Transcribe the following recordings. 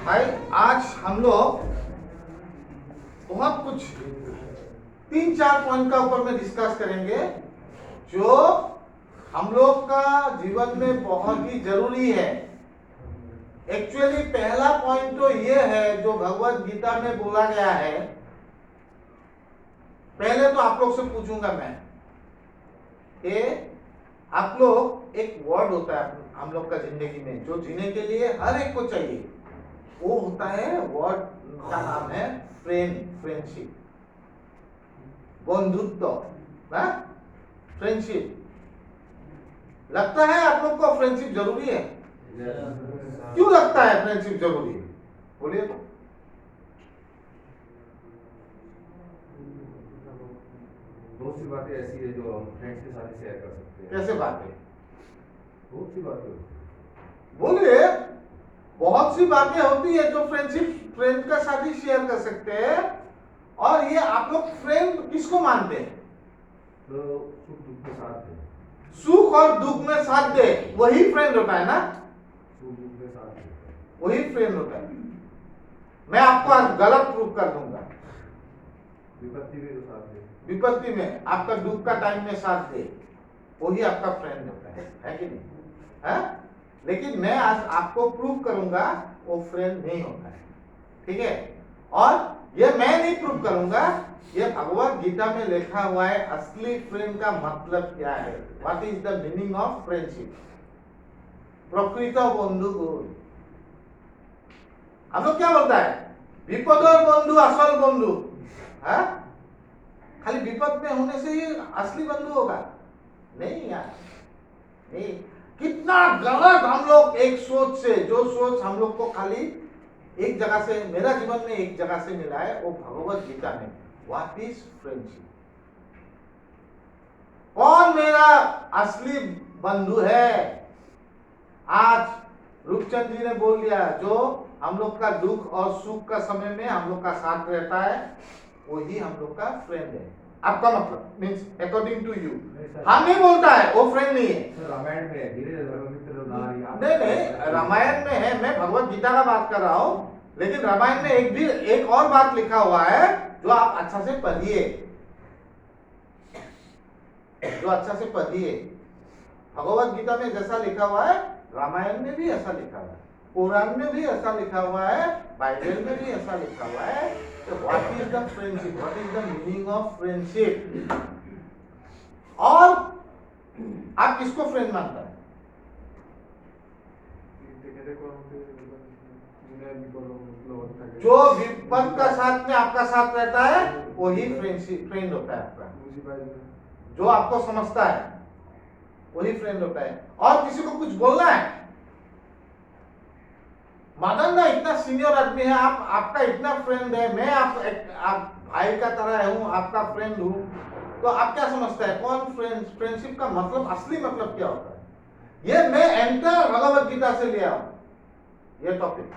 भाई आज हम लोग बहुत कुछ 3-4 पॉइंट का ऊपर में डिस्कस करेंगे जो हम लोग का जीवन में बहुत ही जरूरी है। एक्चुअली पहला पॉइंट तो ये है जो भगवत गीता में बोला गया है। पहले तो आप लोग से पूछूंगा मैं कि आप लोग एक वर्ड होता है हम लोग का जिंदगी में जो जीने के लिए हर एक को चाहिए, वो होता है वर्ड का नाम है फ्रेंडशिप, बंधुत्व, फ्रेंडशिप। लगता है आप लोग को फ्रेंडशिप जरूरी है? क्यों लगता है फ्रेंडशिप जरूरी है? बोलिए तो। बहुत सी बातें ऐसी है जो हम फ्रेंड्स के साथ शेयर कर सकते हैं। कैसे बातें? बहुत सी बातें बोलिए। बहुत सी बातें होती है जो फ्रेंड का साथ ही शेयर कर सकते हैं। और ये आप लोग फ्रेंड किसको मानते हैं? तो सुख दुख के साथ है। सुख और दुख में साथ दे, वही फ्रेंड होता है ना? सुख दुख के साथ है, वही फ्रेंड होता है। मैं आपको आज गलत प्रूफ कर दूंगा। विपत्ति में जो साथ है, विपत्ति में, आपका दुख का टाइम में साथ दे, वही आपका फ्रेंड होता है कि नहीं? है? लेकिन मैं आज आपको प्रूफ करूंगा वो फ्रेंड नहीं होता है। ठीक है? और ये मैं नहीं प्रूफ करूंगा, ये भगवत गीता में लिखा हुआ है असली फ्रेंड का मतलब क्या है। What is the meaning of friendship? प्रकृत बंधु। हम लोग क्या बोलता है? विपदर बंधु असल बंधु। है? खाली विपद में होने से ही असली बंधु होगा? नहीं यार, नहीं। कितना गलत हम लोग एक सोच से, जो सोच हम लोग को खाली एक जगह से, मेरा जीवन में एक जगह से मिला है, वो भगवत गीता में। What is friendship? कौन मेरा असली बंधु है? आज रूपचंद जी ने बोल दिया, जो हम लोग का दुख और सुख का समय में हम लोग का साथ रहता है, वही हम लोग का फ्रेंड है। आपका मतलब मीन्स अकॉर्डिंग टू यू। हम नहीं बोलता है वो फ्रेंड नहीं है। रामायण में धीरे धर्ममित्र नारी। नहीं, रामायण में है, मैं भगवत गीता का बात कर रहा हूँ। लेकिन रामायण में एक और बात लिखा हुआ है जो आप अच्छा से पढ़िए, जो अच्छा से पढ़िए। भगवत गीता में जैसा लिखा हुआ है, रामायण में भी ऐसा लिखा हुआ है, कुरान में भी ऐसा लिखा हुआ है, बाइबल में भी ऐसा लिखा हुआ है। तो what is the friendship? What is the meaning of friendship? और आप किसको फ्रेंड मानता है? जो विपद का साथ में आपका साथ रहता है, वही फ्रेंड होता है आपका। जो आपको समझता है वही फ्रेंड होता है। और किसी को कुछ बोलना है, मदन ना इतना सीनियर आदमी है, आपका इतना फ्रेंड है, मैं आप भाई का तरह हूँ, आपका फ्रेंड हूँ, तो आप क्या समझते हैं कौन फ्रेंडशिप का मतलब, असली मतलब क्या होता है? ये मैं एंटर भगवत गीता से लिया हूँ, ये टॉपिक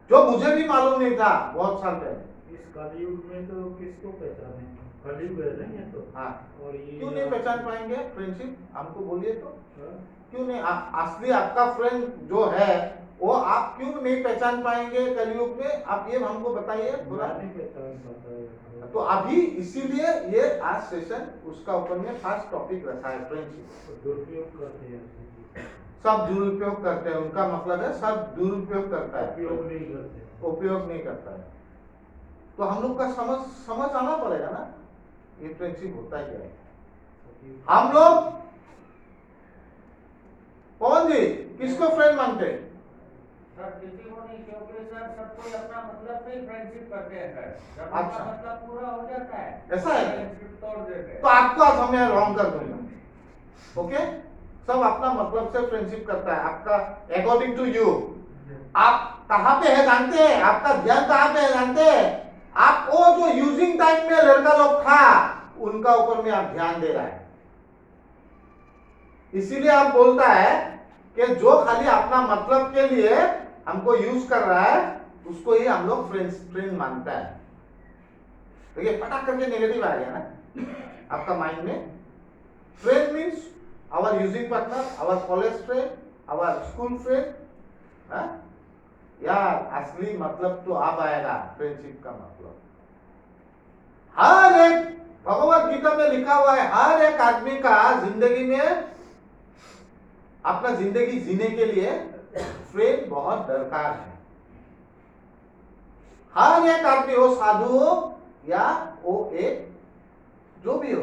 जो मुझे भी मालूम नहीं था बहुत साल पहले। इस कलयुग में तो किसको पहचाने? कलयुग है ना ये तो। हाँ, और ये क्यों नहीं पहचान पाएंगे फ्रेंडशिप? हमको बोलिए तो। हाँ? क्यों नहीं? असली आपका फ्रेंड जो है वो आप क्यों नहीं पहचान पाएंगे कलयुग में? आप ये हमको बताइए थोड़ा। नहीं पहचान पाता है। तो अभी इसीलिए ये आज सेशन उसका ऊपर में फर्स्ट टॉपिक रखा है, फ्रेंडशिप। दुरुपयोग करते हैं, सब दुरुपयोग करते हैं, उनका मतलब है सब दुरुपयोग करता है, उपयोग नहीं करते। उपयोग नहीं करता है। तो हम लोग का समझ आना पड़ेगा ना, ये फ्रेंडशिप होता क्या है। हम लोग पवन जी किसको फ्रेंड मानते हैं? सर किसी को नहीं, क्योंकि सर सब कोई अपना मतलब से ही फ्रेंडशिप करते हैं सर। जब अच्छा। उनका मतलब पूरा हो जाता है ऐसा है? फ्रेंडशिप तोड़ देते हैं। तो आपको आज मैं रॉन्ग कर दूंगा। ओके, सब अपना मतलब से फ्रेंडशिप करता है, आपका अकॉर्डिंग टू यू। आप कहाँ पे है जानते हैं? आपका ध्यान कहाँ पे है जानते हैं? आप वो जो यूजिंग टाइम में लड़का लोग था उनका ऊपर में आप ध्यान दे रहा है। इसीलिए आप बोलता है कि जो खाली अपना मतलब के लिए हमको यूज कर रहा है उसको ही हम लोग फ्रेंड मानता है। तो ये पटाख करके नेगेटिव आ गया ना आपका माइंड में। Friend means our using partner, our college friend, our school friend. यार असली मतलब तो अब आएगा फ्रेंडशिप का मतलब। हर एक भगवत गीता में लिखा हुआ है, हर एक आदमी का जिंदगी में अपना जिंदगी जीने के लिए फ्रेंड बहुत दरकार है। हर एक आदमी हो, साधु हो या वो एक जो भी हो,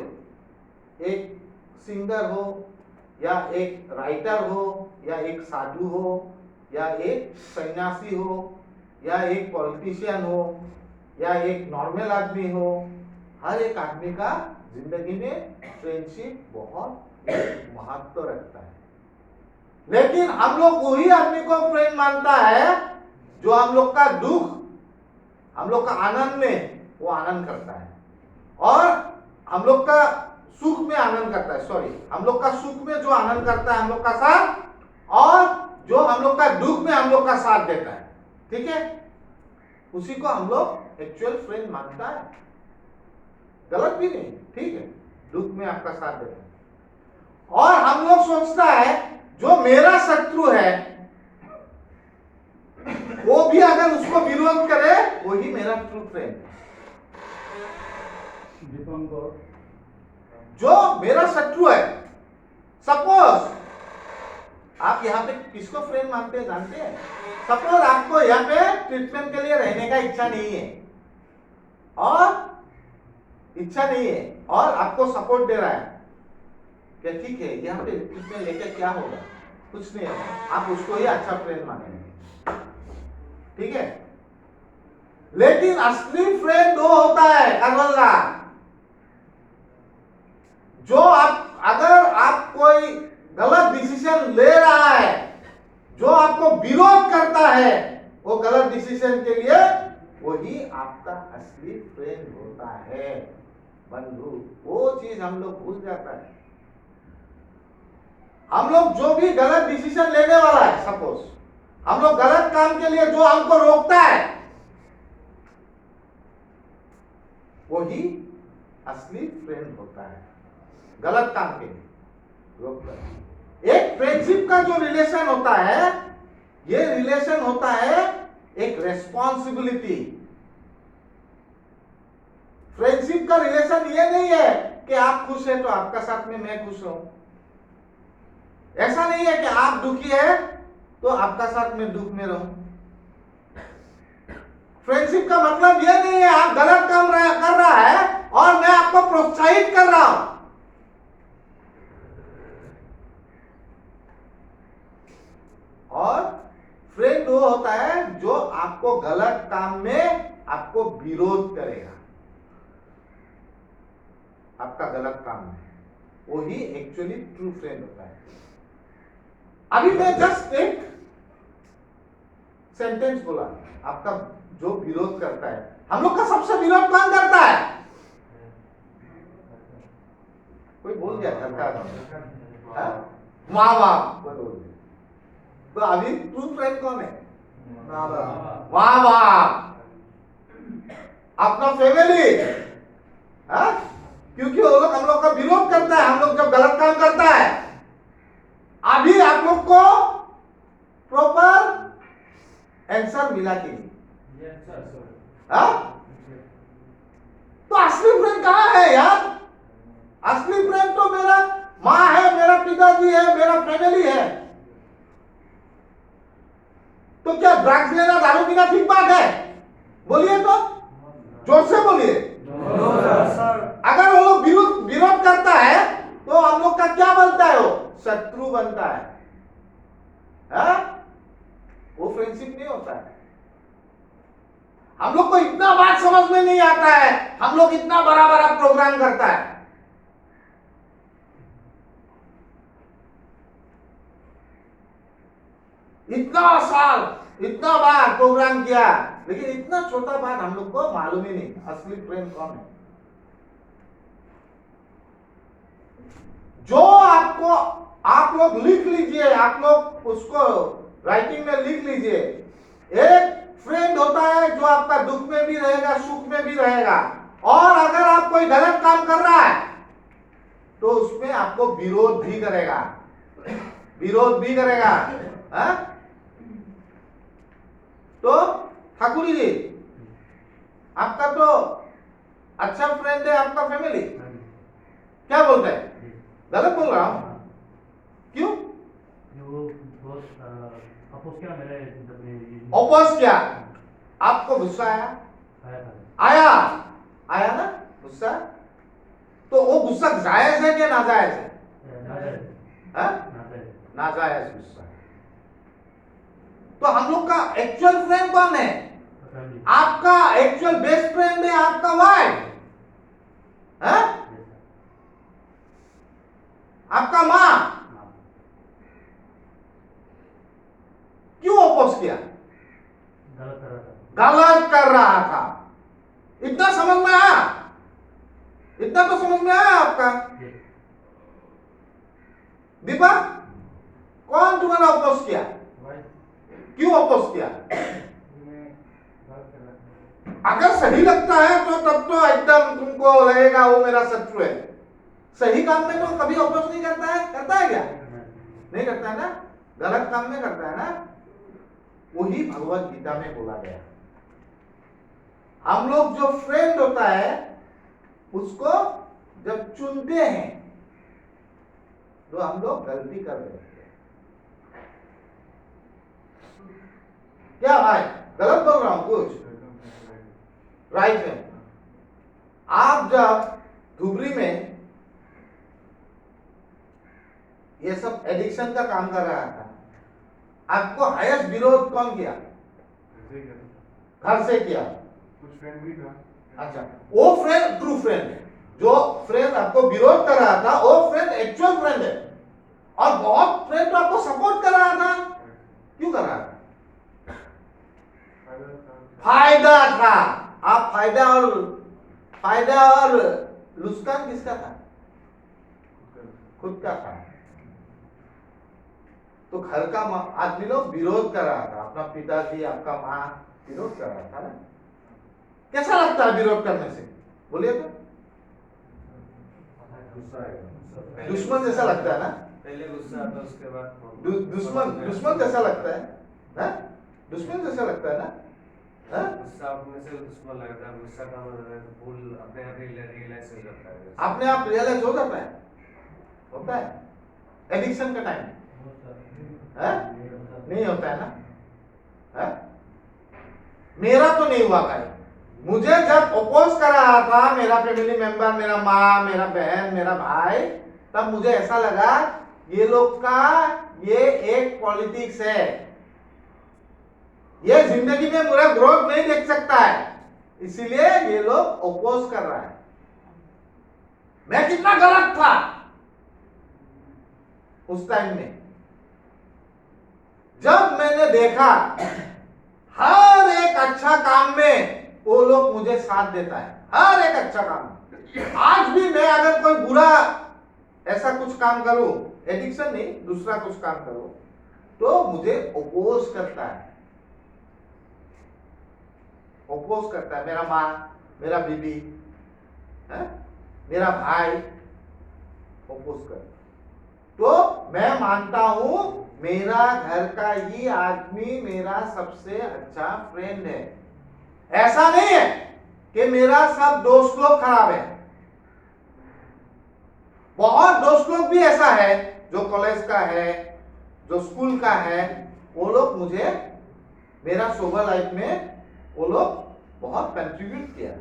एक सिंगर हो या एक राइटर हो या एक साधु हो या एक सन्यासी हो या एक पॉलिटिशियन हो या एक नॉर्मल आदमी हो, हर एक आदमी का जिंदगी में फ्रेंडशिप बहुत महत्व रखता है। लेकिन हम लोग वही आदमी को फ्रेंड मानता है जो हम लोग का दुख, हम लोग का आनंद में वो आनंद करता है, और हम लोग का सुख में आनंद करता है, सॉरी, हम लोग का सुख में जो आनंद करता है हम लोग का साथ, और जो हम लोग का दुख में हम लोग का साथ देता है, ठीक है, उसी को हम लोग एक्चुअल फ्रेंड मानता है। गलत भी नहीं, ठीक है, दुख में आपका साथ देता है। और हम लोग सोचता है जो मेरा शत्रु है वो भी अगर उसको विरोध करे वही मेरा ट्रू फ्रेंड है। जो मेरा शत्रु है, सपोज आप यहाँ पे किसको फ्रेंड मानते हैं जानते हैं? सपोज आपको यहाँ पे ट्रीटमेंट के लिए रहने का इच्छा नहीं है और आपको सपोर्ट दे रहा है, क्या ठीक है यहाँ पे ट्रीटमेंट लेके क्या होगा, कुछ नहीं होगा, आप उसको ही अच्छा फ्रेंड मानेंगे, ठीक है। लेकिन असली फ्रेंड वो होता है अगला, जो अगर आप कोई गलत डिसीजन ले रहा है, जो आपको विरोध करता है वो गलत डिसीजन के लिए, वही आपका असली फ्रेंड होता है बंधु। वो चीज हम लोग भूल जाता है। हम लोग जो भी गलत डिसीजन लेने वाला है, सपोज हम लोग गलत काम के लिए जो हमको रोकता है वही असली फ्रेंड होता है, गलत काम के लिए रोकता है। एक फ्रेंडशिप का जो रिलेशन होता है, ये रिलेशन होता है एक रेस्पॉन्सिबिलिटी। फ्रेंडशिप का रिलेशन ये नहीं है कि आप खुश है तो आपका साथ में मैं खुश हूं, ऐसा नहीं है कि आप दुखी है तो आपका साथ में दुख में रहूं। फ्रेंडशिप का मतलब यह नहीं है आप गलत काम कर रहा है और मैं आपको प्रोत्साहित कर रहा हूं। और फ्रेंड वो होता है जो आपको गलत काम में आपको विरोध करेगा, आपका गलत काम में, वही एक्चुअली ट्रू फ्रेंड होता है। अभी मैं जस्ट एक सेंटेंस बोला, आपका जो विरोध करता है, हम लोग का सबसे विरोध कौन करता है? कोई बोल दिया करता है, माँ बाप बोल दिया। तो अभी ट्रू फ्रेंड कौन है? माँ बाप, अपना फैमिली, क्योंकि वो लोग हम लोग का विरोध करता है, हम लोग जब गलत काम करता है। अभी आप लोग को प्रॉपर आंसर मिला कि नहीं? तो असली फ्रेंड कहाँ है यार? असली फ्रेंड तो मेरा माँ है, मेरा पिताजी है, मेरा फैमिली है। तो क्या ड्रग्स लेना, दारू पीना ठीक बात है? बोलिए तो, जोर से बोलिए। अगर वो लोग विरोध करता है तो हम लोग का क्या बनता है? वो शत्रु बनता है, वो फ्रेंडशिप नहीं होता है। हम लोग को इतना बात समझ में नहीं आता है, हम लोग इतना बड़ा बड़ा प्रोग्राम करता है। इतना साल इतना बार प्रोग्राम किया, लेकिन इतना छोटा बात हम लोग को मालूम ही नहीं असली फ्रेंड कौन है। जो आपको, आप लोग लिख लीजिए, आप लोग उसको राइटिंग में लिख लीजिए। एक फ्रेंड होता है जो आपका दुख में भी रहेगा, सुख में भी रहेगा, और अगर आप कोई गलत काम कर रहा है तो उसमें आपको विरोध भी करेगा, ठाकुरी जी, आपका तो अच्छा फ्रेंड है आपका फैमिली, हाँ जी, क्या बोलते हैं? जी। गलत बोल रहा हूं? हाँ, क्यों जो वो बहुत अपोज किया मेरे जब ओपोज किया? आपको गुस्सा आया? आया था। आया, आया ना गुस्सा? तो वो गुस्सा जायज है कि नाजायज है? नाजायज, हाँ? नाजायज। नाजायज गुस्सा। तो हम लोग का एक्चुअल फ्रेंड कौन है? फैमिली। आपका एक्चुअल बेस्ट फ्रेंड है आपका वाइफ, है? Yes, sir. आपका माँ। हाँ, क्यों अपोज किया? गलत कर रहा था। गलत कर रहा था। इतना समझ में आया? इतना तो समझ में आया आपका? Yes. दीपक, कौन तुम्हारा अपोज किया? क्यों अपोज किया? अगर सही लगता है तो तब तो एकदम तुमको लगेगा वो मेरा शत्रु है। सही काम में तो कभी अपोज नहीं करता है, करता है क्या? नहीं करता है ना? गलत काम में करता है ना? वही भगवत गीता में बोला गया। हम लोग जो फ्रेंड होता है उसको जब चुनते हैं तो हम लोग गलती कर देते हैं। क्या भाई, गलत बोल रहा हूं कुछ? राइट है। आप जब धुबरी में ये सब एडिक्शन का काम कर रहा था, आपको हाईएस्ट विरोध कौन किया? घर से किया? कुछ फ्रेंड भी था। अच्छा, वो फ्रेंड ट्रू फ्रेंड है। जो फ्रेंड आपको विरोध कर रहा था वो फ्रेंड एक्चुअल फ्रेंड है। और बहुत फ्रेंड तो आपको सपोर्ट कर रहा था। क्यों कर रहा था? फायदा था। आप फायदा और नुकसान किसका था? खुद का था। तो घर का आदमी लोग विरोध कर रहा था, अपना पिताजी आपका माँ विरोध कर रहा था ना? कैसा लगता है विरोध करने से? बोलिए तो। गुस्सा आएगा। दुश्मन जैसा लगता है ना? पहले गुस्सा आता है, उसके बाद दुश्मन जैसा लगता है ना? दुश्मन जैसा लगता है ना? हाँ? गुस्सा अपने से दुश्मन लगता है। गुस्सा कम होता है तो भूल अपने आप रियलाइज हो जाता है। अपने आप रियलाइज हो जाता है, होता है एडिक्शन का टाइम, नहीं होता है ना? है? मेरा तो नहीं हुआ भाई। मुझे जब अपोज कर रहा था मेरा फैमिली मेंबर, मेरा माँ, मेरा बहन, मेरा भाई, तब मुझे ऐसा लगा ये लोग का ये एक पॉलिटिक्स है, ये जिंदगी में पूरा ग्रोथ नहीं देख सकता है, इसीलिए ये लोग अपोज कर रहा है। मैं कितना गलत था उस टाइम में। जब मैंने देखा हर एक अच्छा काम में वो लोग मुझे साथ देता है, हर एक अच्छा काम में। आज भी मैं अगर कोई बुरा ऐसा कुछ काम करूं, एडिक्शन नहीं, दूसरा कुछ काम करूं, तो मुझे अपोज करता है, अपोज करता है। मेरा माँ, मेरा बीबी, मेरा भाई अपोज करता। तो मैं मानता हूं मेरा घर का ही आदमी मेरा सबसे अच्छा फ्रेंड है। ऐसा नहीं है कि मेरा सब दोस्त लोग खराब है। बहुत दोस्त लोग भी ऐसा है जो कॉलेज का है, जो स्कूल का है, वो लोग मुझे मेरा सोबर लाइफ में वो लोग बहुत कंट्रीब्यूट किया।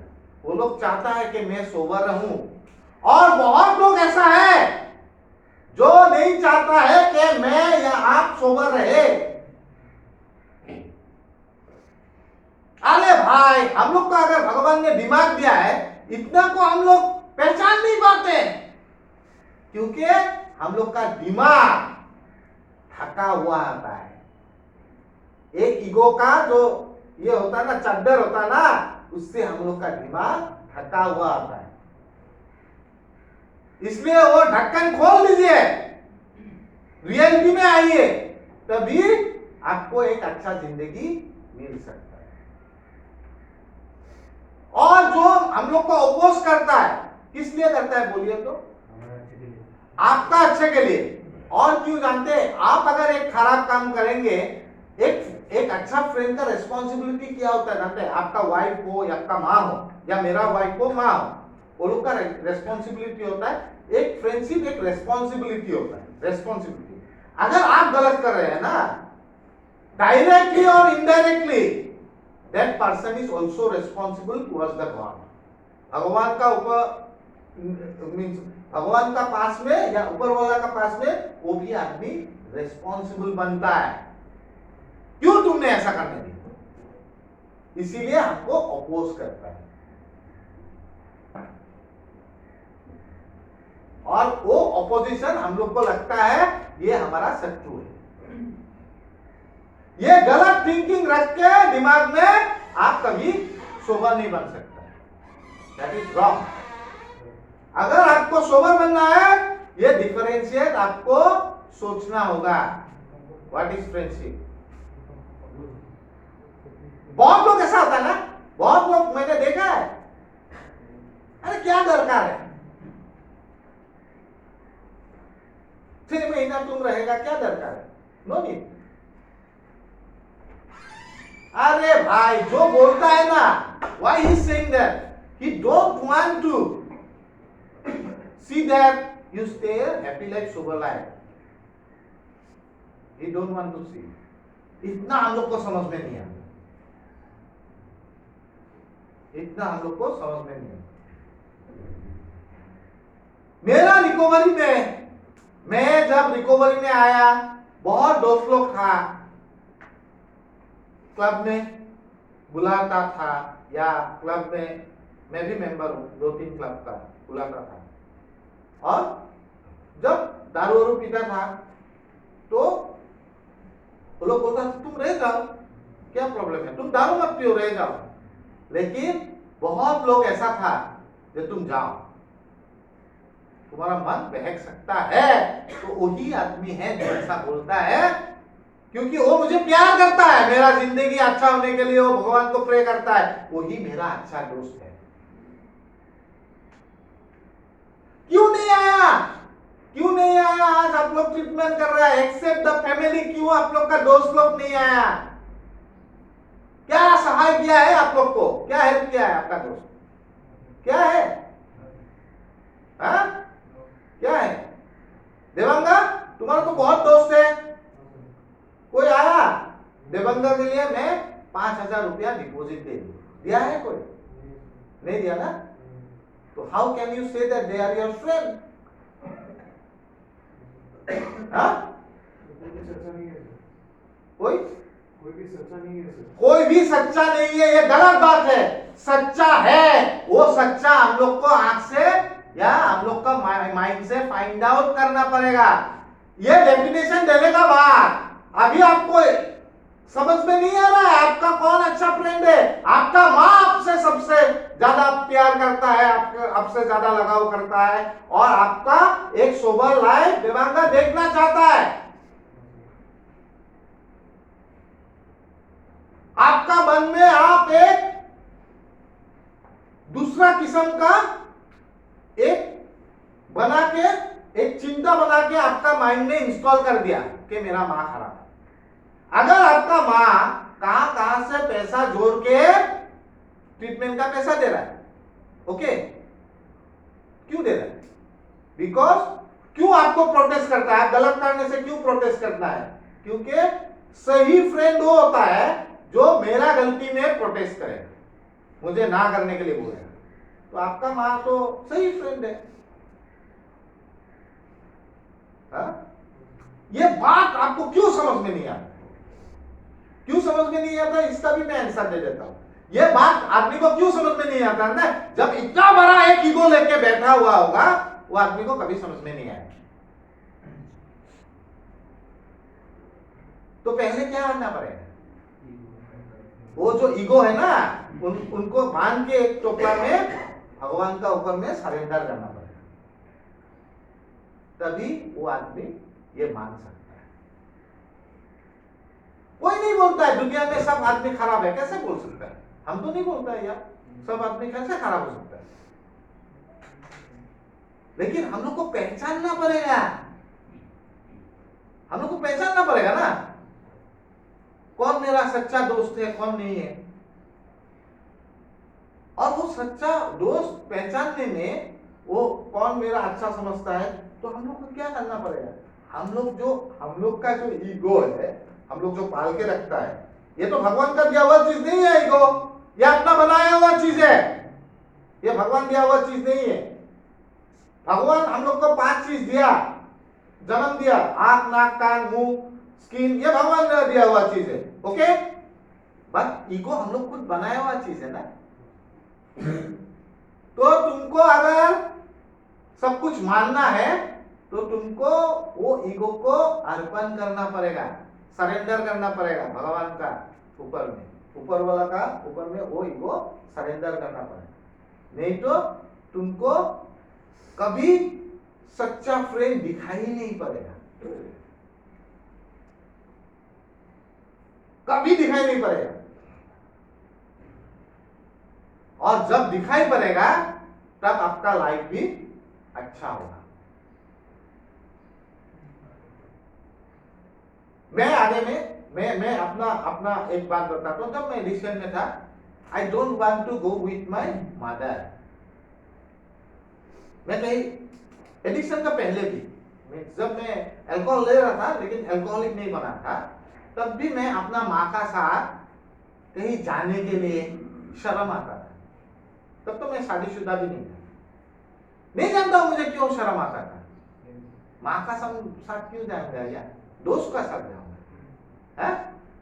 वो लोग चाहता है कि मैं सोबर रहूं। और बहुत लोग ऐसा है जो नहीं चाहता है कि मैं या आप सोबर रहे। अरे भाई, हम लोग को अगर भगवान ने दिमाग दिया है, इतना को हम लोग पहचान नहीं पाते, क्योंकि हम लोग का दिमाग थका हुआ आता है। एक ईगो का जो ये होता है ना, चद्दर होता है ना, उससे हम लोग का दिमाग थका हुआ आता है। इसलिए वो ढक्कन खोल दीजिए, रियलिटी में आइए, तभी आपको एक अच्छा जिंदगी मिल सकता है। और जो हम लोग को अपोज करता है, किस लिए करता है बोलिए तो? हमारे अच्छे के लिए। आपका अच्छे के लिए। और क्यों जानते हैं? आप अगर एक खराब काम करेंगे, एक एक अच्छा फ्रेंड का रेस्पॉन्सिबिलिटी क्या होता है जानते हैं? आपका वाइफ हो या आपका माँ हो या मेरा वाइफ हो माँ हो, वो लोग का रेस्पॉन्सिबिलिटी होता है। एक फ्रेंडशिप एक रेस्पॉन्सिबिलिटी होता है, रेस्पॉन्सिबिलिटी। अगर आप गलत कर रहे हैं ना, डायरेक्टली और indirectly, that person is also responsible towards the God. भगवान का मीन्स भगवान का पास में या ऊपर वाला का पास में वो भी आदमी रेस्पॉन्सिबल बनता है। क्यों तुमने ऐसा करने दिया? इसीलिए हमको अपोज करता है, और वो अपोजिशन हम लोग को लगता है ये हमारा शत्रु है। ये गलत थिंकिंग रख के दिमाग में आप कभी सोबर नहीं बन सकता, दैट इज रॉन्ग। अगर आपको सोबर बनना है, ये डिफरेंशिएट आपको सोचना होगा, व्हाट इज फ्रेंडशिप। बहुत लोग ऐसा होता है ना, बहुत लोग मैंने देखा है, अरे क्या दरकार है, 6 महीना तुम रहेगा, क्या दरकार है, नो नीड। अरे भाई जो बोलता है ना, why he saying that, he don't want to see that you stay a happy life, sober life. He don't want to see. इतना हम लोग को समझ में नहीं आता, इतना हम लोग को समझ में नहीं आता। मेरा रिकवरी में, मैं जब रिकवरी में आया, बहुत दोस्त लोग था, क्लब में बुलाता था, या क्लब में मैं भी मेंबर हूं, 2-3 क्लब का बुलाता था। और जब दारू वारू पीता था तो वो लोग बोलता था तुम रह जाओ, क्या प्रॉब्लम है, तुम दारू मत पियो, रह जाओ। लेकिन बहुत लोग ऐसा था कि तुम जाओ, तुम्हारा मन बहक सकता है, तो वही आदमी है जो ऐसा बोलता है, क्योंकि वो मुझे प्यार करता है, मेरा जिंदगी अच्छा होने के लिए वो भगवान को प्रे करता है, वही मेरा अच्छा दोस्त है। क्यों नहीं आया, क्यों नहीं आया? आज आप लोग ट्रीटमेंट कर रहा है, एक्सेप्ट द फैमिली, क्यों आप लोग का दोस्त लोग नहीं आया? क्या सहाय किया है आप लोग को, क्या हेल्प किया है आपका दोस्त, क्या है? हाँ? क्या है? देवंगा, तुम्हारा तो बहुत दोस्त है, कोई आया देवंगा के लिए मैं 5,000 रुपया डिपॉजिट दे दूं, दिया है कोई? नहीं दिया ना, तो how can you say that they are your friend? कोई भी सच्चा नहीं है, कोई भी सच्चा नहीं है, ये गलत बात है। सच्चा है वो सच्चा हम लोग को आंख से या हम लोग का माइंड से फाइंड आउट करना पड़ेगा। ये डेफिनेशन देने का बाद अभी आपको समझ में नहीं आ रहा है आपका कौन अच्छा फ्रेंड है। आपका माँ आपसे सबसे ज्यादा प्यार करता है, आपसे ज्यादा लगाव करता है, और आपका एक सोबर लाइफ देवांगा देखना चाहता है। आपका मन में आप एक दूसरा किस्म का एक बना के, एक चिंता बना के आपका माइंड में इंस्टॉल कर दिया कि मेरा माँ खराब है। अगर आपका माँ कहां से पैसा जोड़ के ट्रीटमेंट का पैसा दे रहा है, ओके, क्यों दे रहा है? बिकॉज क्यों आपको प्रोटेस्ट करता है? गलत करने से क्यों प्रोटेस्ट करता है? क्योंकि सही फ्रेंड वो होता है जो मेरा गलती में प्रोटेस्ट करे, मुझे ना करने के लिए बोलेगा। तो आपका माँ तो सही फ्रेंड है। ये बात आपको क्यों समझ में नहीं आता? क्यों समझ में नहीं आता, इसका भी मैं आंसर दे देता हूं। ये बात आदमी को क्यों समझ में नहीं आता ना, जब इतना बड़ा एक ईगो लेके बैठा हुआ होगा, वो आदमी को कभी समझ में नहीं आएगा। तो पहले क्या करना पड़ेगा? वो जो ईगो है ना, उनको बांध के एक टोकरा में भगवान का ऊपर में सरेंडर करना पड़ेगा, तभी वो आदमी ये मान सकता है। कोई नहीं बोलता है दुनिया में सब आदमी खराब है, कैसे बोल सकता है? हम तो नहीं बोलता है यार, सब आदमी कैसे खराब हो सकता है? लेकिन हम लोग को पहचानना पड़ेगा, हम लोग को पहचानना पड़ेगा ना। कौन मेरा सच्चा दोस्त है कौन नहीं है। और वो सच्चा दोस्त पहचानने में वो कौन मेरा अच्छा समझता है, तो हम लोग को क्या करना पड़ेगा, हम लोग का जो ईगो है, हम लोग जो पाल के रखता है, ये तो भगवान का दिया हुआ चीज नहीं है। ईगो ये अपना बनाया हुआ चीज है, ये भगवान दिया हुआ चीज नहीं है। भगवान हम लोग को 5 चीज दिया, जन्म दिया, आंख नाक कान मुंह स्किन, ये भगवान ने दिया हुआ चीज है। ओके, बट ईगो हम लोग खुद बनाया हुआ चीज है ना। तो तुमको अगर सब कुछ मानना है तो तुमको वो ईगो को अर्पण करना पड़ेगा, सरेंडर करना पड़ेगा भगवान का ऊपर में, ऊपर वाला का ऊपर में वो ईगो सरेंडर करना पड़ेगा। नहीं तो तुमको कभी सच्चा फ्रेंड दिखाई नहीं पड़ेगा, कभी दिखाई नहीं पड़ेगा। और जब दिखाई पड़ेगा तब आपका लाइफ भी अच्छा होगा। मैं आगे में मैं अपना एक बात बताता हूं। जब मैं एडिक्शन में था, I don't want to go with my mother. मैं कहीं एडिक्शन का पहले भी जब मैं अल्कोहल ले रहा था लेकिन अल्कोहलिक नहीं बना था, तब भी मैं अपना माँ का साथ कहीं जाने के लिए शर्म आता था। तब तो मैं शादीशुदा भी नहीं था, नहीं जानता हूं मुझे क्यों शर्म आता था। माँ का साथ क्यों जाऊंगा या दोस्त का साथ जाऊंगा,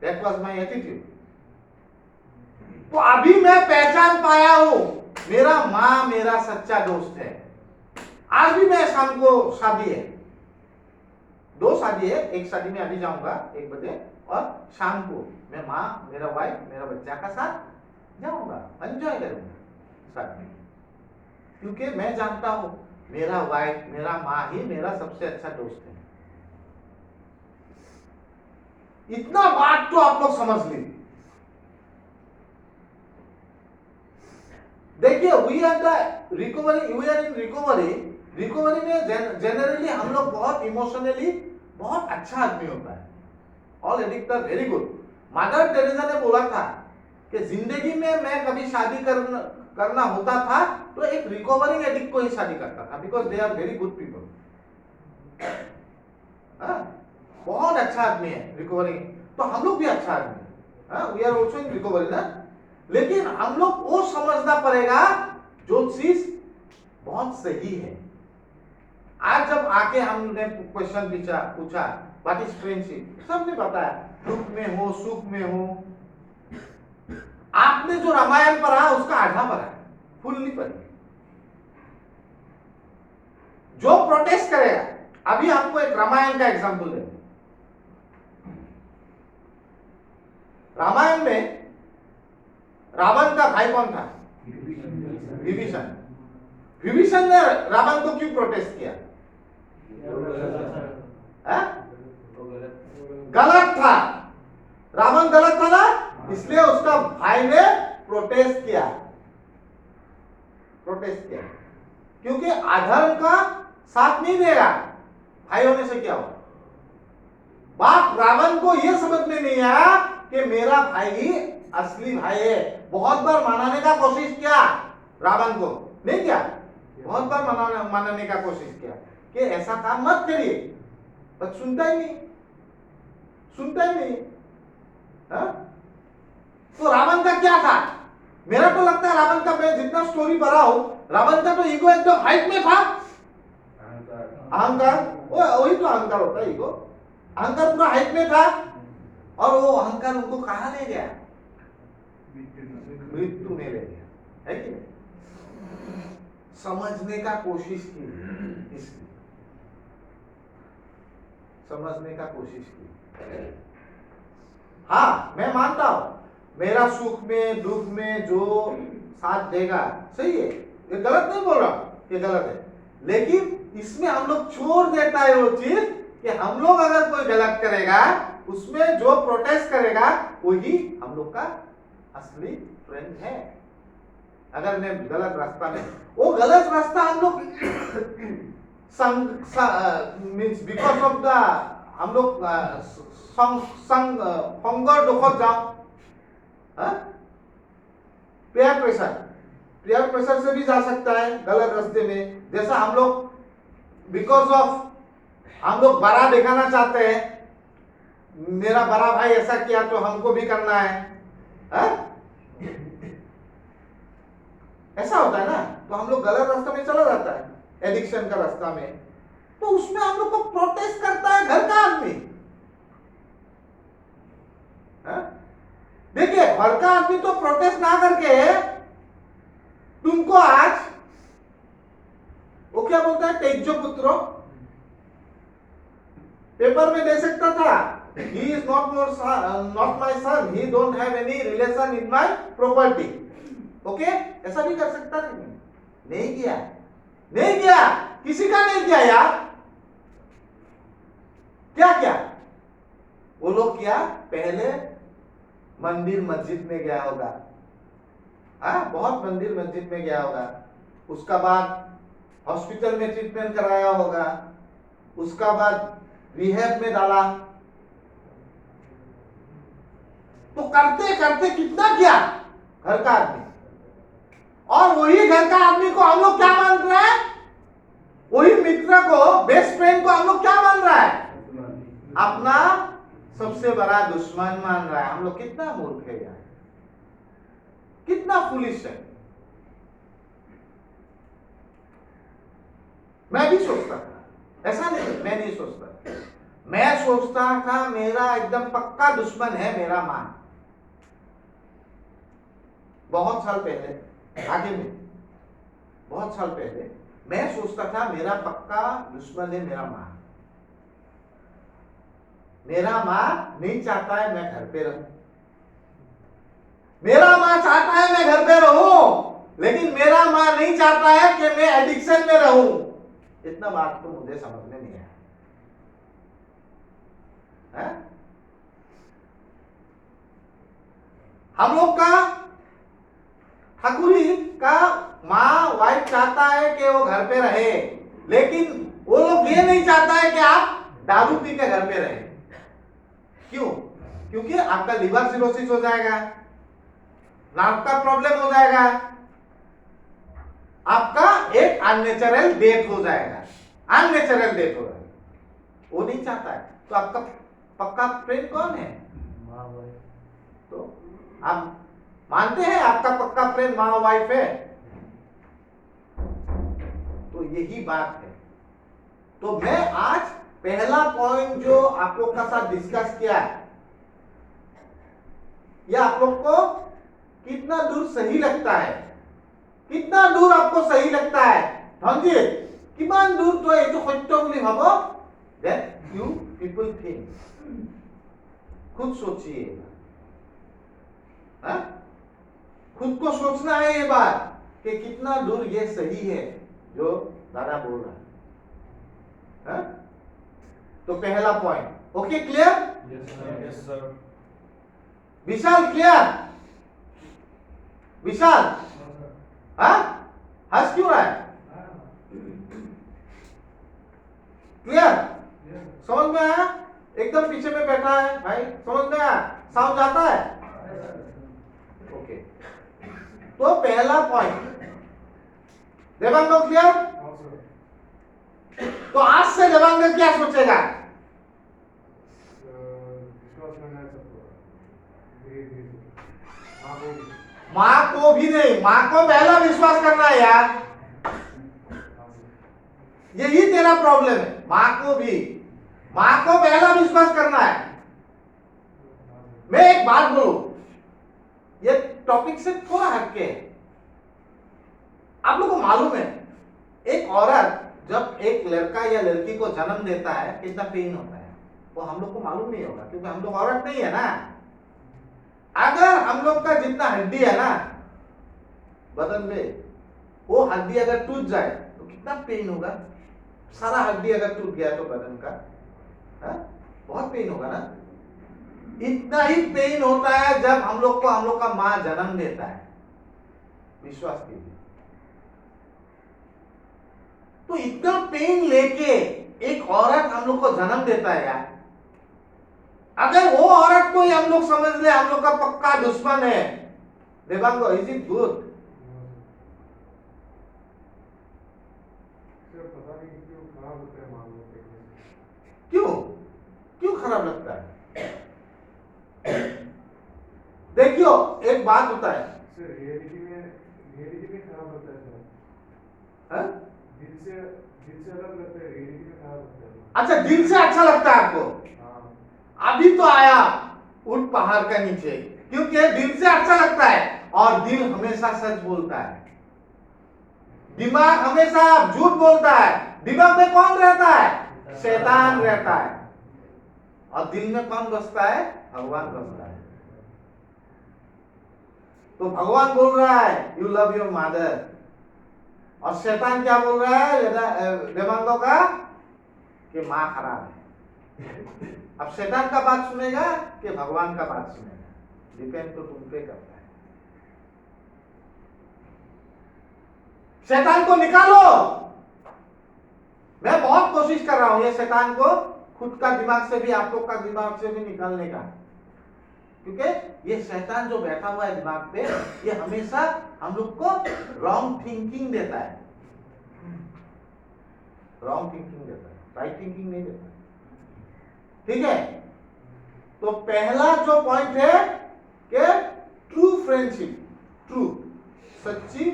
दैट वाज माय एटीट्यूड। तो अभी मैं पहचान पाया हूं मेरा माँ मेरा सच्चा दोस्त है। आज भी मैं शाम को शादी है, 2 शादी है, एक शादी में अभी जाऊंगा 1 बजे, और शाम को मैं माँ मेरा वाइफ मेरा बच्चा का साथ जाऊंगा, एंजॉय करूंगा साथ में। क्योंकि मैं जानता हूं मेरा वाइफ मेरा माँ ही मेरा सबसे अच्छा दोस्त है। इतना बात तो आप लोग समझ लीजिए। देखिए we are the recovery, we are in recovery. Recovery में जनरली हम लोग बहुत इमोशनली बहुत अच्छा आदमी होता है। All addict are very good. Mother Teresa ने बोला था कि जिंदगी में मैं कभी शादी करना होता था तो एक रिकवरिंग एडिक्ट को ही शादी करता था, because they are very good people. बहुत अच्छा आदमी है रिकवरिंग, तो हम लोग भी अच्छा आदमी है, we are also in recovery ना। लेकिन हम लोग वो समझना पड़ेगा जो चीज बहुत सही है। आज जब आके हमने क्वेश्चन पूछा व्हाट इज फ्रेंडशिप, सबने बताया दुख में हो सुख में हो। आपने जो रामायण पढ़ा उसका आधा पढ़ा, फुल नहीं पढ़ी। जो प्रोटेस्ट करेगा, अभी आपको एक रामायण का एग्जांपल देंगे। रामायण में रावण का भाई कौन था? विभीषण। विभीषण ने रावण को क्यों प्रोटेस्ट किया? गलत था, रावण गलत था ना, इसलिए उसका भाई ने प्रोटेस्ट किया। क्योंकि अधर्म का साथ नहीं देगा, भाई होने से क्या होगा। बात रावण को यह समझ में नहीं आया कि मेरा भाई ही असली भाई है। बहुत बार मनाने का कोशिश किया रावण को, नहीं किया? बहुत बार मनाने का कोशिश किया कि ऐसा काम मत करिए, पर सुनता ही नहीं। तो रावण का क्या था? मेरा तो लगता है रावण का, मैं जितना स्टोरी पढ़ा हूं, रावण का तो ईगो एकदम हाइट में था। अहंकार, वही तो अहंकार होता है, ईगो। अहंकार पूरा हाइट में था, और वो अहंकार उनको कहां ले गया? मृत्यु में ले गया, है कि नहीं? समझने का कोशिश की, इसलिए समझने का कोशिश की। हाँ, मैं मानता हूं मेरा सुख में दुख में जो साथ देगा सही है, ये गलत नहीं बोल रहा, ये गलत है। लेकिन इसमें हम लोग छोड़ देता है वो चीज कि हम लोग अगर कोई गलत करेगा, उसमें जो प्रोटेस्ट करेगा वही हम लोग का असली फ्रेंड है। अगर मैं गलत रास्ता में, वो गलत रास्ता हम लोग मीन्स बिकॉज ऑफ द हम लोग फंगर डोखत जाओ, पेयर प्रेशर से भी जा सकता है गलत रास्ते में। जैसा हम लोग बिकॉज ऑफ हम लोग बड़ा दिखाना चाहते हैं, मेरा बड़ा भाई ऐसा किया तो हमको भी करना है, ऐसा होता है ना। तो हम लोग गलत रास्ते में चला जाता है, एडिक्शन का रास्ता में। तो उसमें हम लोग को प्रोटेस्ट करता है घर का आदमी। देखिए, घर का आदमी तो प्रोटेस्ट ना करके तुमको आज वो क्या बोलता है, तेजो पुत्रो पेपर में दे सकता था, he is not my son, he don't have any relation in my property, okay ऐसा भी कर सकता नहीं किया, किसी का नहीं किया यार। क्या वो लोग किया, पहले मंदिर मस्जिद में गया होगा, बहुत मंदिर मस्जिद में गया होगा, उसका बाद हॉस्पिटल में ट्रीटमेंट कराया होगा, उसका बाद रिहैब में डाला। तो करते करते कितना किया घर का आदमी, और वही घर का आदमी को हम लोग क्या मान रहे हैं, वही मित्र को, बेस्ट फ्रेंड को हम लोग क्या मान रहा है, अपना सबसे बड़ा दुश्मन मान रहा है। हम लोग कितना मूर्ख है यार, कितना फुलिश है। मैं भी सोचता था, ऐसा नहीं मैं नहीं सोचता, मैं सोचता था मेरा एकदम पक्का दुश्मन है मेरा मां। बहुत साल पहले, आगे में बहुत साल पहले मैं सोचता था मेरा पक्का दुश्मन है मेरा मां। मेरा मां नहीं चाहता है मैं घर पे रहूं, मेरा मां चाहता है मैं घर पे रहूं, लेकिन मेरा मां नहीं चाहता है कि मैं एडिक्शन में रहूं। इतना बात तो मुझे समझ में नहीं आया है? हम लोग का ठाकुरी का माँ वाइफ चाहता है कि वो घर पे रहे, लेकिन वो लोग ये नहीं चाहता है कि आप दारू पी के घर पे रहे। क्यों? क्योंकि आपका लिवर सिरोसिस हो जाएगा, नाक का प्रॉब्लम हो जाएगा, आपका एक अननेचुरल डेथ हो जाएगा, वो नहीं चाहता है। तो आपका पक्का फ्रेंड कौन है? तो आप मानते हैं आपका पक्का फ्रेंड माँ वाइफ है? तो यही बात है। तो मैं आज पहला पॉइंट जो आप लोग का साथ डिस्कस किया है, यह आप लोग को कितना दूर सही लगता है, कितना दूर आपको सही लगता है? धनजीत, किमान दूर तो ये तो सत्य बोली भाबो that you people think, खुद सोचिए, खुद को सोचना है ये बात कि कितना दूर ये सही है जो दादा बोल रहा है। तो पहला point okay, clear? Yes sir. Vishal clear? Vishal हंस क्यों रहा है? क्लियर? समझ में आया? एकदम पीछे में बैठा है भाई, समझ में आया? साउंड जाता है? ओके, तो पहला पॉइंट देवांग क्लियर? तो आज से देवांग क्या सोचेगा? माँ को भी नहीं, माँ को पहला विश्वास करना है यार, यही तेरा प्रॉब्लम है। माँ को पहला विश्वास करना है। मैं एक बात बोलूं, ये टॉपिक से थोड़ा हटके है। आप लोगों को मालूम है एक औरत जब एक लड़का या लड़की को जन्म देता है कितना पेन होता है, वो हम लोग को मालूम नहीं होगा क्योंकि हम लोग औरत नहीं है ना। अगर हम लोग का जितना हड्डी है ना बदन में, वो हड्डी अगर टूट जाए तो कितना पेन होगा। सारा हड्डी अगर टूट गया तो बदन का बहुत पेन होगा ना। इतना ही पेन होता है जब हम लोग का माँ जन्म देता है, विश्वास कीजिए। तो इतना पेन लेके एक औरत हम लोग को जन्म देता है यार, अगर वो औरत को ही हम लोग समझ ले हम लोग का पक्का दुश्मन है, देवांगो, इज इट गुड? सर पता नहीं क्यों खराब होता है मालूम देखने से। क्यों क्यों खराब लगता है? देखियो, एक बात होता है, सर रियलिटी में खराब होता है सर। हाँ? दिल से अलग लगता है, रियलिटी में खराब होता है। अच्छा, दिल से अच्छा लगता है आपको? हाँ अभी तो आया उठ पहाड़ का नीचे, क्योंकि दिल से अच्छा लगता है और दिल हमेशा सच बोलता है, दिमाग हमेशा झूठ बोलता है। दिमाग में कौन रहता है? शैतान रहता है। और दिल में कौन बसता है? भगवान बसता है। तो भगवान बोल रहा है यू लव योर मदर, और शैतान क्या बोल रहा है देवांगों का? कि माँ खराब है। अब शैतान का बात सुनेगा कि भगवान का बात सुनेगा? डिपेंड तो तुम पे करता है। शैतान को निकालो। मैं बहुत कोशिश कर रहा हूं ये शैतान को खुद का दिमाग से भी, आप लोग का दिमाग से भी निकालने का, क्योंकि ये शैतान जो बैठा हुआ है दिमाग पे, ये हमेशा हम लोग को रॉन्ग थिंकिंग देता है, रॉन्ग थिंकिंग देता है, राइट थिंकिंग नहीं देता। ठीक है, तो पहला जो पॉइंट है कि ट्रू फ्रेंडशिप, ट्रू सच्ची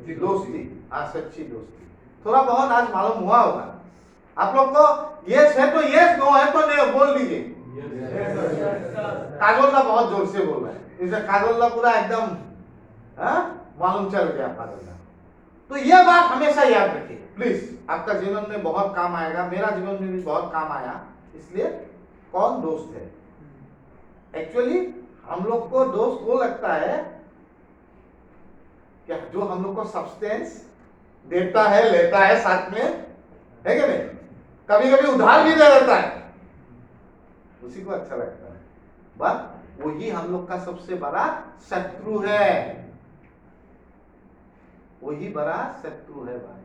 दोस्ती, हाँ सच्ची दोस्ती। थोड़ा बहुत आज मालूम हुआ होगा आप लोग को। यस है तो यस, नो है तो नहीं, बोल दीजिए। काजोल्ला बहुत जोर से बोल रहा है, इसे काजोल्ला पूरा एकदम मालूम चल गया काजोल्ला। तो यह बात हमेशा याद रखिए प्लीज, आपका जीवन में बहुत काम आएगा, मेरा जीवन में भी बहुत काम आया। इसलिए कौन दोस्त है? एक्चुअली हम लोग को दोस्त वो लगता है कि जो हम लोग को सब्सटेंस देता है, लेता है साथ में, है कि नहीं? कभी कभी उधार भी दे देता है, उसी को अच्छा लगता है। बस वही हम लोग का सबसे बड़ा शत्रु है, वही बड़ा शत्रु है भाई।